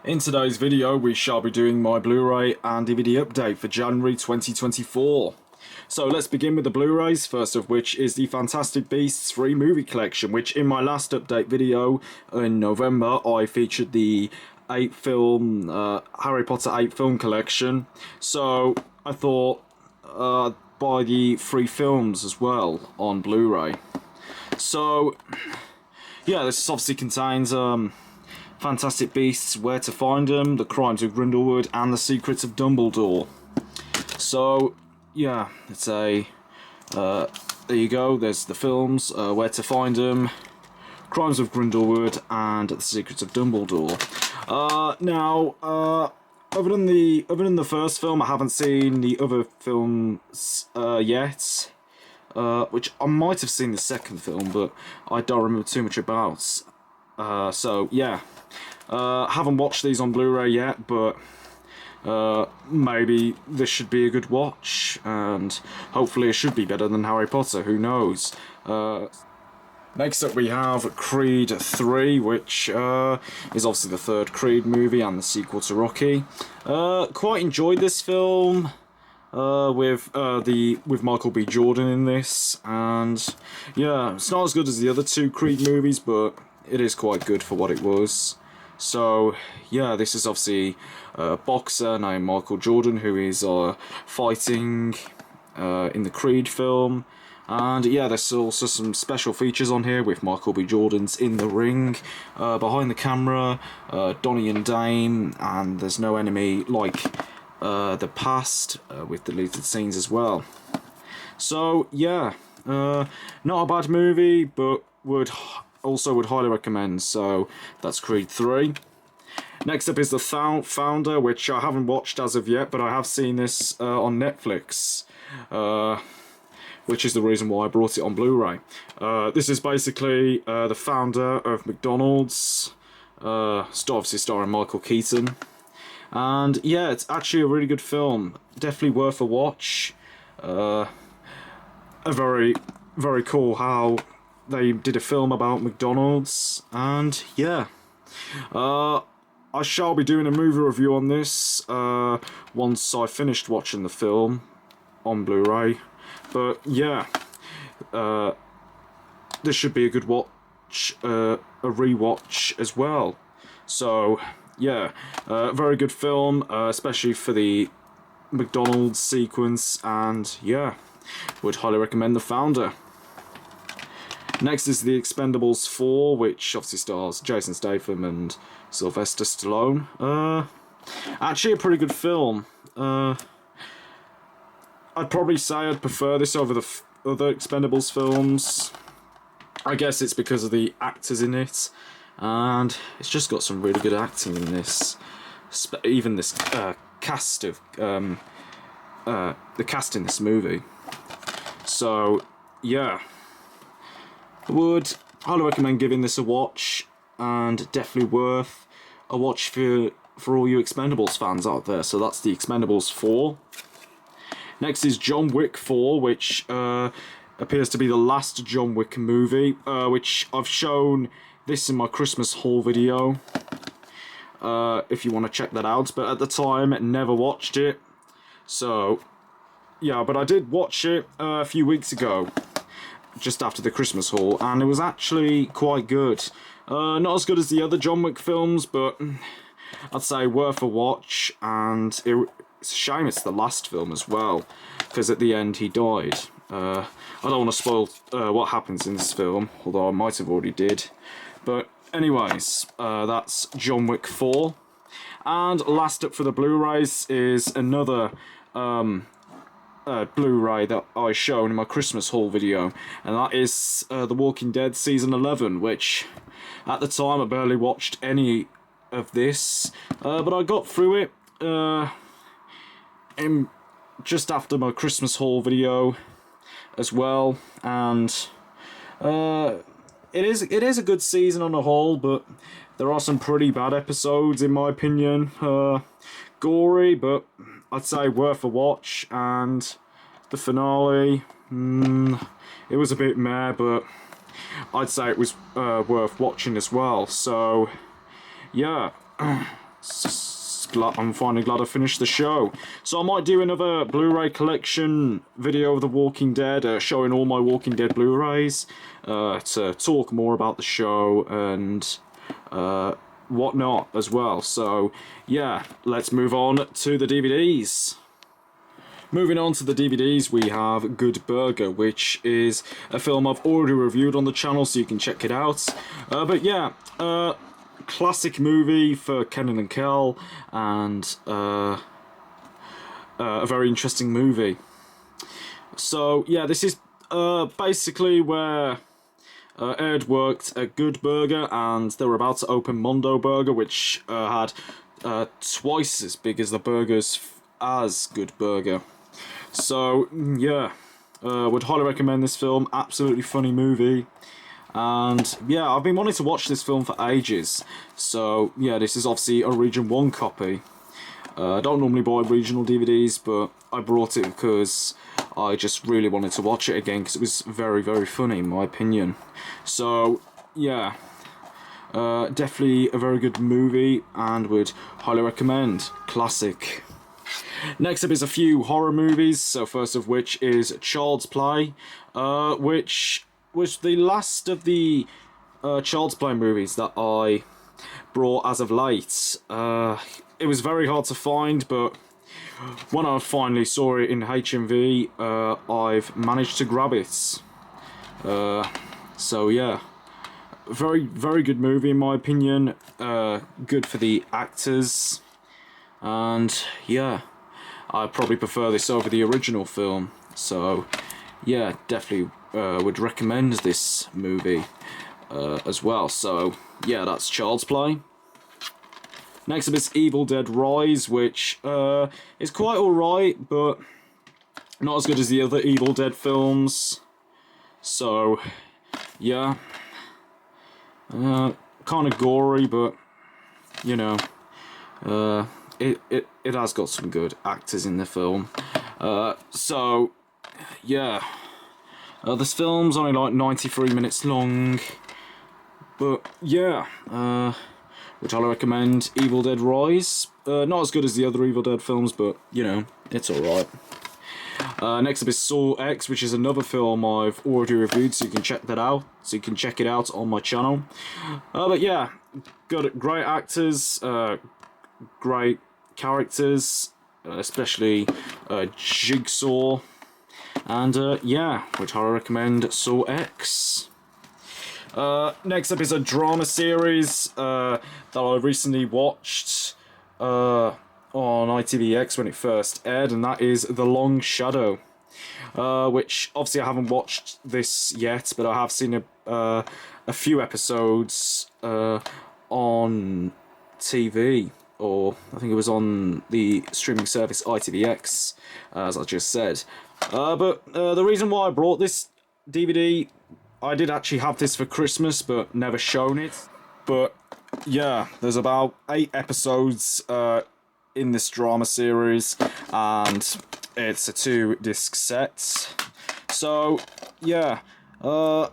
In today's video, we shall be doing my Blu-ray and DVD update for January 2024. So let's begin with the Blu-rays, first of which is the Fantastic Beasts 3 movie collection, which in my last update video in November, I featured the 8-film, Harry Potter 8-film collection. So I thought buy the 3 films as well on Blu-ray. So yeah, this obviously contains Fantastic Beasts, Where to Find Them, The Crimes of Grindelwald, and The Secrets of Dumbledore. So, yeah, it's a... there you go, there's the films, Where to Find Them, Crimes of Grindelwald, and The Secrets of Dumbledore. Other than the first film, I haven't seen the other films yet. Which I might have seen the second film, but I don't remember too much about. So, yeah. Haven't watched these on Blu-ray yet, but maybe this should be a good watch, and hopefully it should be better than Harry Potter, who knows. Next up we have Creed 3, which is obviously the third Creed movie and the sequel to Rocky. Quite enjoyed this film. With Michael B. Jordan in this, and yeah, it's not as good as the other 2 Creed movies, but it is quite good for what it was. So yeah, this is obviously a boxer named Michael Jordan who is fighting in the Creed film, and yeah, there's also some special features on here with Michael B. Jordan's in the ring, behind the camera, Donnie and Dame, and there's no enemy like the past, with deleted scenes as well. So yeah, not a bad movie, but would highly recommend. So that's Creed 3. Next up is the Founder, which I haven't watched as of yet, but I have seen this on Netflix, which is the reason why I brought it on Blu-ray. This is basically the founder of McDonald's, obviously starring Michael Keaton. And yeah, it's actually a really good film. Definitely worth a watch. A very, very cool how they did a film about McDonald's. And yeah, I shall be doing a movie review on this once I finished watching the film on Blu-ray. But yeah, this should be a good watch, a rewatch as well. So yeah, very good film, especially for the McDonald's sequence, and yeah, would highly recommend The Founder. Next is the Expendables 4, which obviously stars Jason Statham and Sylvester Stallone. Actually a pretty good film. I'd probably say I'd prefer this over the other Expendables films. I guess it's because of the actors in it, and it's just got some really good acting in this. Even this cast of the cast in this movie. So yeah, I would highly recommend giving this a watch, and definitely worth a watch for all you Expendables fans out there. So that's the Expendables 4. Next is John Wick 4, which appears to be the last John Wick movie, which I've shown this in my Christmas haul video, if you want to check that out, but at the time never watched it. So yeah, but I did watch it a few weeks ago, just after the Christmas haul, and it was actually quite good. Not as good as the other John Wick films, but I'd say worth a watch, and it's a shame it's the last film as well, because at the end he died. I don't want to spoil what happens in this film, although I might have already did. But anyways, that's John Wick 4. And last up for the Blu-rays is another Blu-ray that I shown in my Christmas haul video, and that is The Walking Dead Season 11, which at the time I barely watched any of this, but I got through it just after my Christmas haul video as well, and it is a good season on the whole, but there are some pretty bad episodes in my opinion. Gory, but I'd say worth a watch, and the finale, it was a bit meh, but I'd say it was worth watching as well. So yeah, I'm finally glad I finished the show. So I might do another Blu Ray collection video of The Walking Dead, showing all my Walking Dead Blu Rays, to talk more about the show and whatnot as well. So yeah, let's move on to the DVDs. Moving on to the DVDs, we have Good Burger, which is a film I've already reviewed on the channel, so you can check it out. But yeah, classic movie for Kenan and Kel, and a very interesting movie. So yeah, this is basically where Ed worked at Good Burger, and they were about to open Mondo Burger, which had twice as big as the burgers as Good Burger. So yeah, would highly recommend this film. Absolutely funny movie. And yeah, I've been wanting to watch this film for ages. So yeah, this is obviously a Region 1 copy. I don't normally buy regional DVDs, but I brought it because I just really wanted to watch it again, because it was very, very funny in my opinion. So yeah, definitely a very good movie and would highly recommend. Classic. Next up is a few horror movies, so first of which is Child's Play, which was the last of the Child's Play movies that I brought as of late. It was very hard to find, but when I finally saw it in HMV, I've managed to grab it. So yeah, very, very good movie in my opinion. Good for the actors, and yeah, I probably prefer this over the original film. So yeah, definitely would recommend this movie as well. So yeah, that's Child's Play. Next up is Evil Dead Rise, which is quite alright, but not as good as the other Evil Dead films. So yeah, kind of gory, but you know, it has got some good actors in the film. So yeah, this film's only like 93 minutes long, but yeah, which I'll recommend Evil Dead Rise. Not as good as the other Evil Dead films, but you know, it's alright. Next up is Saw X, which is another film I've already reviewed, so you can check that out. So you can check it out on my channel. But yeah, got great actors, great characters, especially Jigsaw, and yeah, which I recommend Saw X. Next up is a drama series that I recently watched on ITVX when it first aired, and that is The Long Shadow, which obviously I haven't watched this yet, but I have seen a few episodes on TV, or I think it was on the streaming service ITVX, as I just said. But the reason why I brought this DVD, I did actually have this for Christmas, but never shown it. But yeah, there's about 8 episodes in this drama series, and it's a 2-disc set. So yeah, I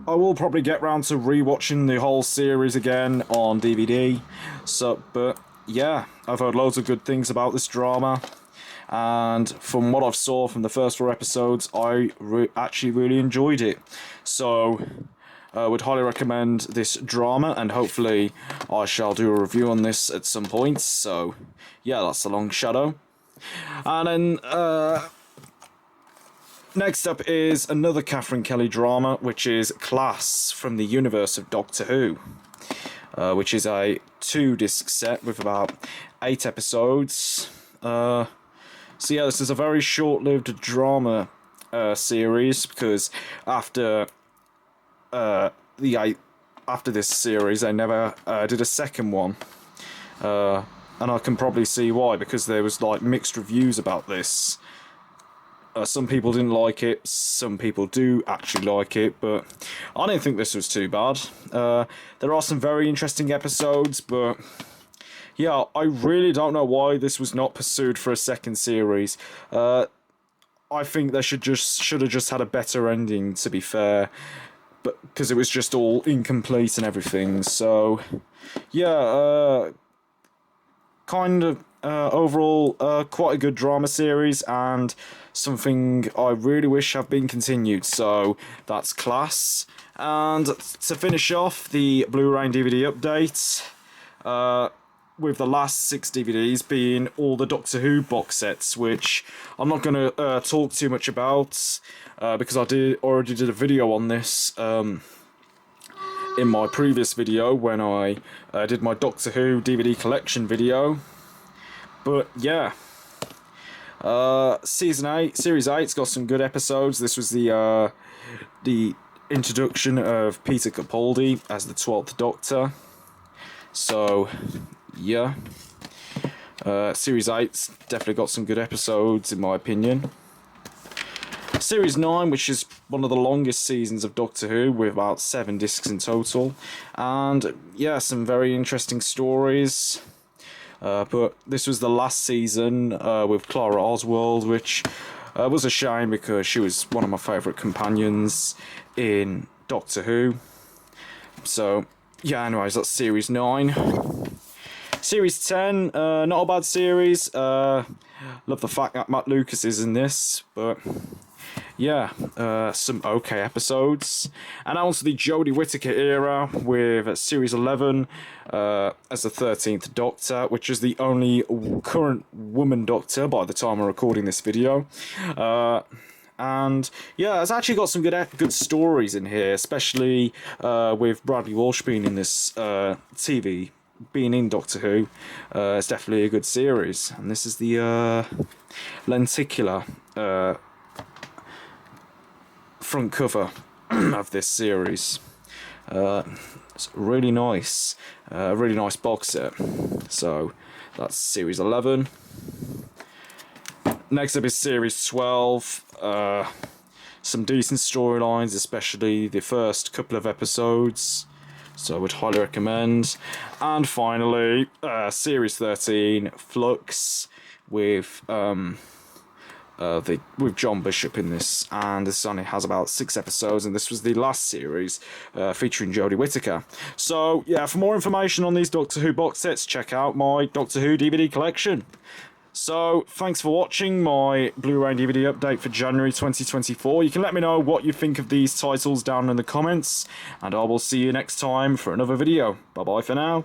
will probably get round to rewatching the whole series again on DVD. So, but yeah, I've heard loads of good things about this drama, and from what I've saw from the first 4 episodes, I actually really enjoyed it. So would highly recommend this drama, and hopefully I shall do a review on this at some point. So yeah, that's The Long Shadow. And then next up is another Catherine Kelly drama, which is Class, from the universe of Doctor Who, which is a 2-disc set with about 8 episodes. So yeah, this is a very short-lived drama series, because after this series they never did a second one, and I can probably see why, because there was like mixed reviews about this. Some people didn't like it, some people do actually like it, but I didn't think this was too bad. There are some very interesting episodes, but yeah, I really don't know why this was not pursued for a second series. I think they should have just had a better ending, to be fair, but because it was just all incomplete and everything. So yeah, kind of overall quite a good drama series, and something I really wish have been continued. So that's class. And to finish off the Blu Ray DVD update, with the last 6 DVDs being all the Doctor Who box sets, which I'm not going to talk too much about because I already did a video on this in my previous video when I did my Doctor Who DVD collection video. But yeah, Season 8, Series 8's got some good episodes. This was the introduction of Peter Capaldi as the 12th Doctor. So yeah, Series 8's definitely got some good episodes in my opinion. Series 9, which is one of the longest seasons of Doctor Who, with about 7 discs in total, and yeah, some very interesting stories. But this was the last season with Clara Oswald, which was a shame because she was one of my favourite companions in Doctor Who. So yeah, anyways, that's Series 9. Series 10, not a bad series. Love the fact that Matt Lucas is in this, but yeah, some okay episodes. And also the Jodie Whittaker era with Series 11 as the 13th Doctor, which is the only current woman Doctor by the time I'm recording this video. And yeah, it's actually got some good stories in here, especially with Bradley Walsh being in this TV, being in Doctor Who. It's definitely a good series. And this is the lenticular front cover of this series. It's really nice, really nice box set. So that's Series 11. Next up is Series 12. Some decent storylines, especially the first couple of episodes, so I would highly recommend. And finally, Series 13, Flux, with John Bishop in this, and this only has about 6 episodes, and this was the last series featuring Jodie Whittaker. So yeah, for more information on these Doctor Who box sets, check out my Doctor Who DVD collection. So thanks for watching my Blu-ray DVD update for January 2024. You can let me know what you think of these titles down in the comments, and I will see you next time for another video. Bye bye for now.